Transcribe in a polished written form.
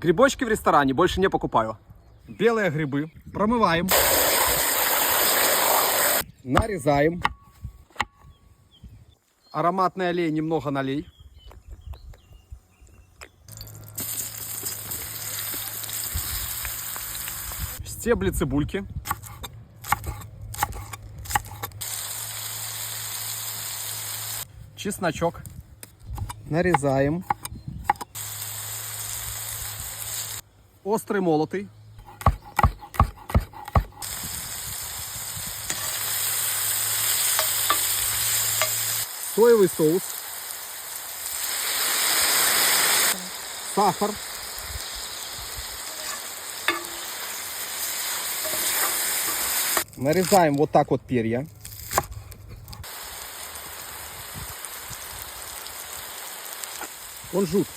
Грибочки в ресторане больше не покупаю. Белые грибы промываем. Нарезаем. Ароматный олей немного налей. Стебли цибульки. Чесночок. Нарезаем. Острый молотый. Соевый соус. Сахар. Нарезаем вот так вот перья. Кунжут.